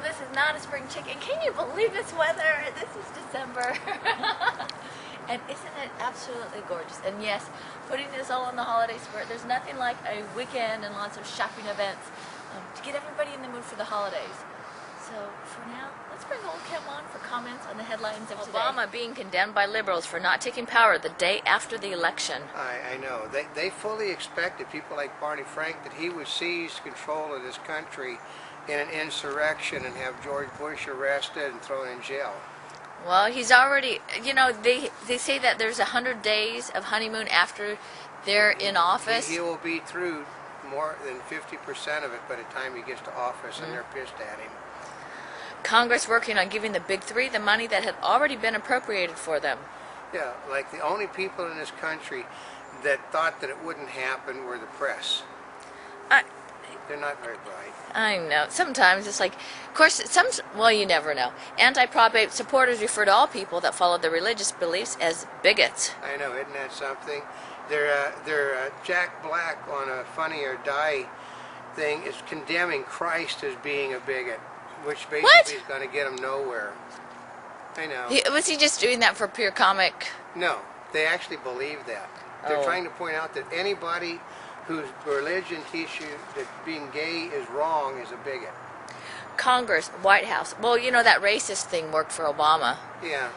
no, this is not a spring chicken. Can you believe this weather? This is December. And isn't it absolutely gorgeous? And yes, putting this all on the holiday spirit, there's nothing like a weekend and lots of shopping events to get everybody in the mood for the holidays. So for now, let's bring Oldecam on for comments on the headlines of today. Obama being condemned by liberals for not taking power the day after the election. I know. They fully expected, people like Barney Frank, that he would seize control of this country in an insurrection and have George Bush arrested and thrown in jail. Well, he's already, you know, they say that there's 100 days of honeymoon after they're in office. He will be through more than 50% of it by the time he gets to office, and they're pissed at him. Congress working on giving the big three the money that had already been appropriated for them. Yeah, like the only people in this country that thought that it wouldn't happen were the press. They're not very bright. I know. Sometimes it's like, of course, well, you never know. Anti-prop supporters refer to all people that follow their religious beliefs as bigots. I know, isn't that something? They're Jack Black on a Funny or Die thing is condemning Christ as being a bigot, which basically is going to get him nowhere. I know. Was he just doing that for pure comic? No, they actually believe that. They're trying to point out that anybody whose religion teaches you that being gay is wrong is a bigot. Congress, White House. Well, you know that racist thing worked for Obama. Yeah.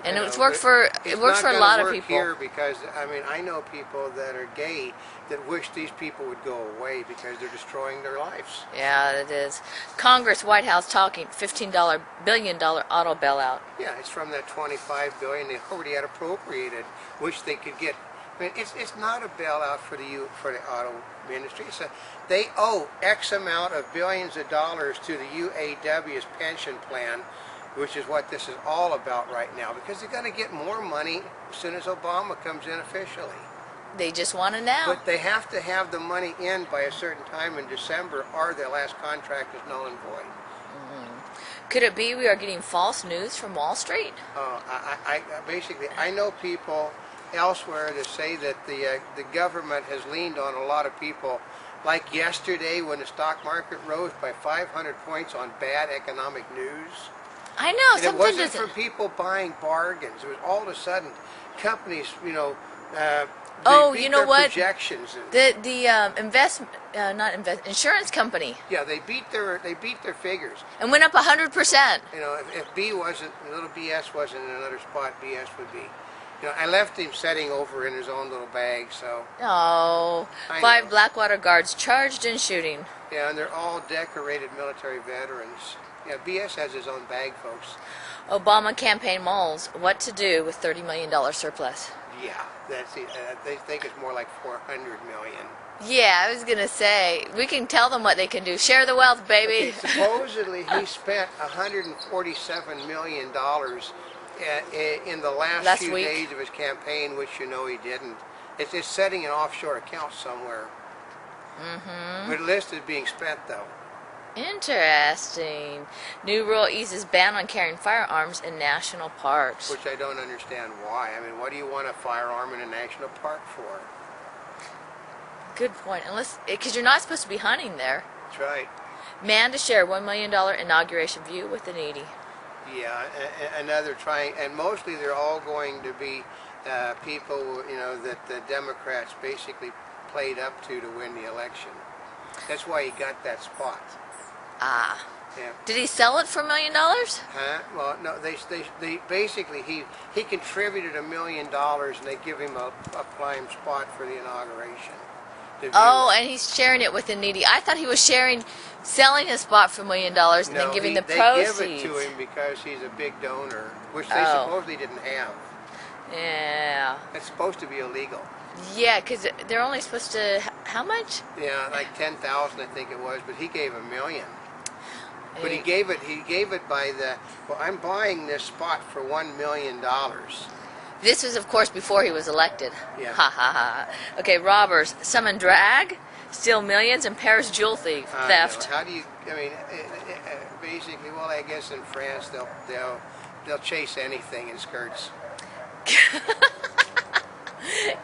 And it's worked for a lot of people. Here because I mean I know people that are gay that wish these people would go away because they're destroying their lives. Yeah, it is. Congress, White House talking $15 billion auto bailout. Yeah, it's from that $25 billion they already had appropriated, which they could get. I mean, it's not a bailout for the auto industry. They owe X amount of billions of dollars to the UAW's pension plan, which is what this is all about right now, because they're going to get more money as soon as Obama comes in officially. They just want it now. But they have to have the money in by a certain time in December, or their last contract is null and void. Could it be we are getting false news from Wall Street? Basically, I know people elsewhere that say that the government has leaned on a lot of people. Like yesterday when the stock market rose by 500 points on bad economic news. I know. And it wasn't from people buying bargains. It was all of a sudden companies, you know, you know what? Projections. Insurance company. Yeah, they beat their figures. And went up 100%. You know, if B wasn't, little BS wasn't in another spot, BS would be. You know, I left him setting over in his own little bag, so. Oh, 5 Blackwater guards charged in shooting. Yeah, and they're all decorated military veterans. Yeah, BS has his own bag, folks. Obama campaign mulls what to do with $30 million surplus. Yeah, that's it. They think it's more like $400 million. Yeah, I was going to say, we can tell them what they can do. Share the wealth, baby. Okay, supposedly he spent $147 million in the last few days of his campaign, which you know he didn't. It's just setting an offshore account somewhere. But listed as being spent, though. Interesting. New rule eases ban on carrying firearms in national parks. Which I don't understand why. I mean, what do you want a firearm in a national park for? Good point. Because you're not supposed to be hunting there. That's right. Man to share $1 million inauguration view with the needy. Yeah, another trying, and mostly they're all going to be people, you know, that the Democrats basically played up to win the election. That's why he got that spot. Ah. Yeah. Did he sell it for $1 million? Huh? Well, no. They basically he contributed $1 million, and they give him a prime spot for the inauguration. Oh, and he's sharing it with the needy. I thought he was selling his spot for $1 million and then giving the proceeds. They give it to him because he's a big donor, which they supposedly didn't have. Yeah. It's supposed to be illegal. Yeah, because they're only supposed to, how much? Yeah, like 10,000 I think it was, but he gave $1 million. But he gave it by well, I'm buying this spot for $1 million. This was, of course, before he was elected. Yeah. Ha ha ha. Okay, robbers summon drag, steal millions, and Paris jewel theft. How do you? I mean, basically, well, I guess in France they'll chase anything in skirts.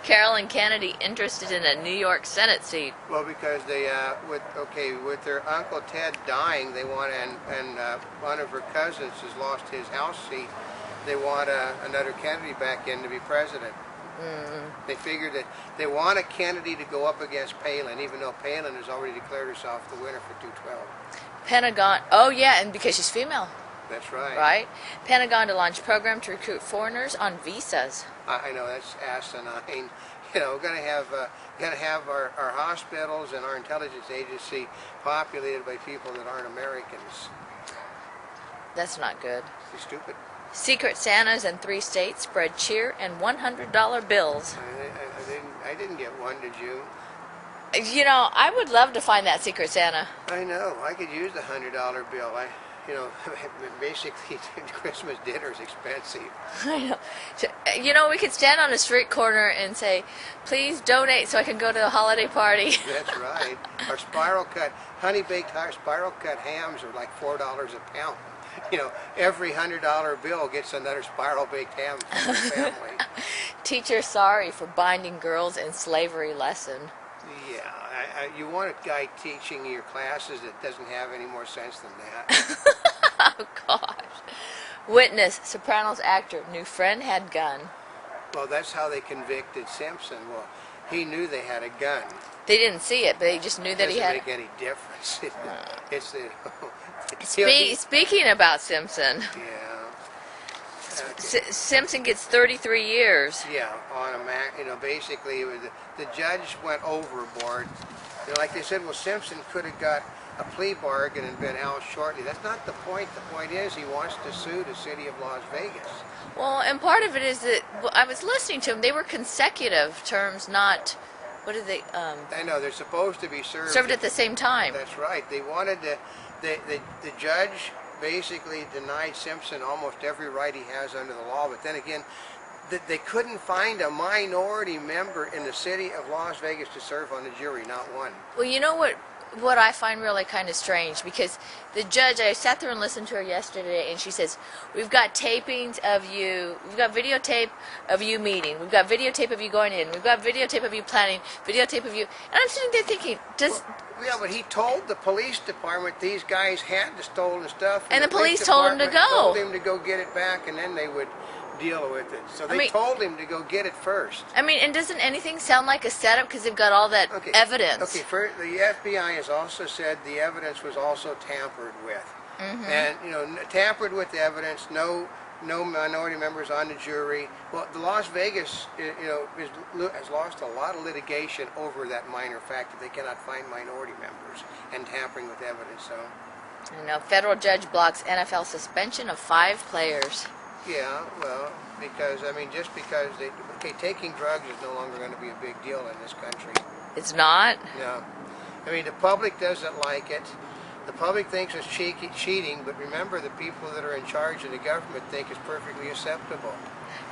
Carolyn Kennedy interested in a New York Senate seat. Well, because they, with their Uncle Ted dying, they want, and one of her cousins has lost his House seat. They want another Kennedy back in to be president. They figured that they want a Kennedy to go up against Palin, even though Palin has already declared herself the winner for 212. Pentagon, oh yeah, and because she's female. That's right. Right? Pentagon to launch program to recruit foreigners on visas. I know, that's asinine. You know, we're going to have our hospitals and our intelligence agency populated by people that aren't Americans. That's not good. It's stupid. Secret Santas in 3 states spread cheer and $100 bills. I didn't get one, did you? You know, I would love to find that Secret Santa. I know. I could use the $100 bill. Basically, Christmas dinner is expensive. I know. You know, we could stand on a street corner and say, please donate so I can go to the holiday party. That's right. Our spiral cut, honey-baked spiral cut hams are like $4 a pound. You know, every $100 bill gets another spiral baked ham from the family. Teacher sorry for binding girls in slavery lesson. Yeah, you want a guy teaching your classes that doesn't have any more sense than that. Oh gosh. Witness, Sopranos actor, new friend had gun. Well, that's how they convicted Simpson. Well, he knew they had a gun. They didn't see it, but they just knew that he had. Doesn't make any difference. Speaking about Simpson, yeah. Simpson gets 33 years. Yeah, on a basically the judge went overboard. You know, like they said, well, Simpson could have got a plea bargain and been out shortly. That's not the point. The point is he wants to sue the city of Las Vegas. Well, and part of it is that I was listening to him. They were consecutive terms, not. What did they? I know they're supposed to be served at the same time. That's right. They wanted to. The judge basically denied Simpson almost every right he has under the law. But then again, they couldn't find a minority member in the city of Las Vegas to serve on the jury. Not one. Well, you know what I find really kind of strange, because the judge, I sat there and listened to her yesterday, and she says, we've got tapings of you, we've got videotape of you meeting, we've got videotape of you going in, we've got videotape of you planning, videotape of you, and I'm sitting there thinking, yeah, but he told the police department these guys had the stolen stuff, and the police told him to go. Told him to go get it back, and then they would deal with it. So they told him to go get it first. I mean, and doesn't anything sound like a setup, because they've got all that evidence? Okay, first, the FBI has also said the evidence was also tampered with. And, you know, tampered with the evidence, no minority members on the jury. Well, the Las Vegas, has lost a lot of litigation over that minor fact that they cannot find minority members and tampering with evidence. So, I know, federal judge blocks NFL suspension of 5 players. Yeah, well, because, just because taking drugs is no longer going to be a big deal in this country. It's not? No. The public doesn't like it. The public thinks it's cheating, but remember, the people that are in charge of the government think it's perfectly acceptable.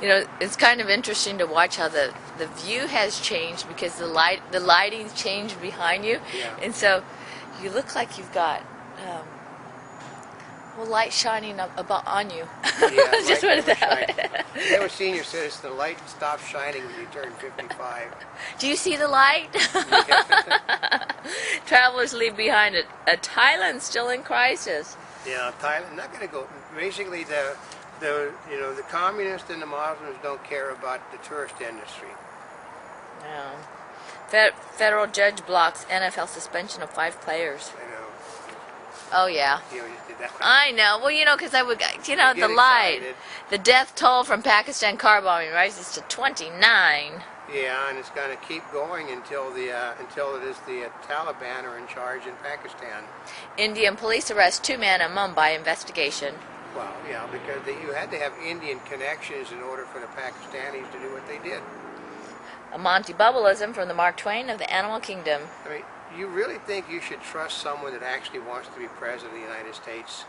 You know, it's kind of interesting to watch how the view has changed, because the lighting's changed behind you. Yeah. And so you look like you've got light shining on you. Yeah, just put it that way. They were senior citizens. The light stops shining when you turn 55. Do you see the light? Travelers leave behind a Thailand still in crisis. Yeah, Thailand not going to go. Basically, the communists and the Muslims don't care about the tourist industry. No. Federal judge blocks NFL suspension of 5 players. I know. Oh yeah. You just did that. I know. Well, because I would, the light, the death toll from Pakistan car bombing rises to 29. Yeah, and it's going to keep going until it is the Taliban are in charge in Pakistan. Indian police arrest 2 men in Mumbai investigation. Well, yeah, because you had to have Indian connections in order for the Pakistanis to do what they did. A Monty Bubbleism from the Mark Twain of the Animal Kingdom. You really think you should trust someone that actually wants to be president of the United States?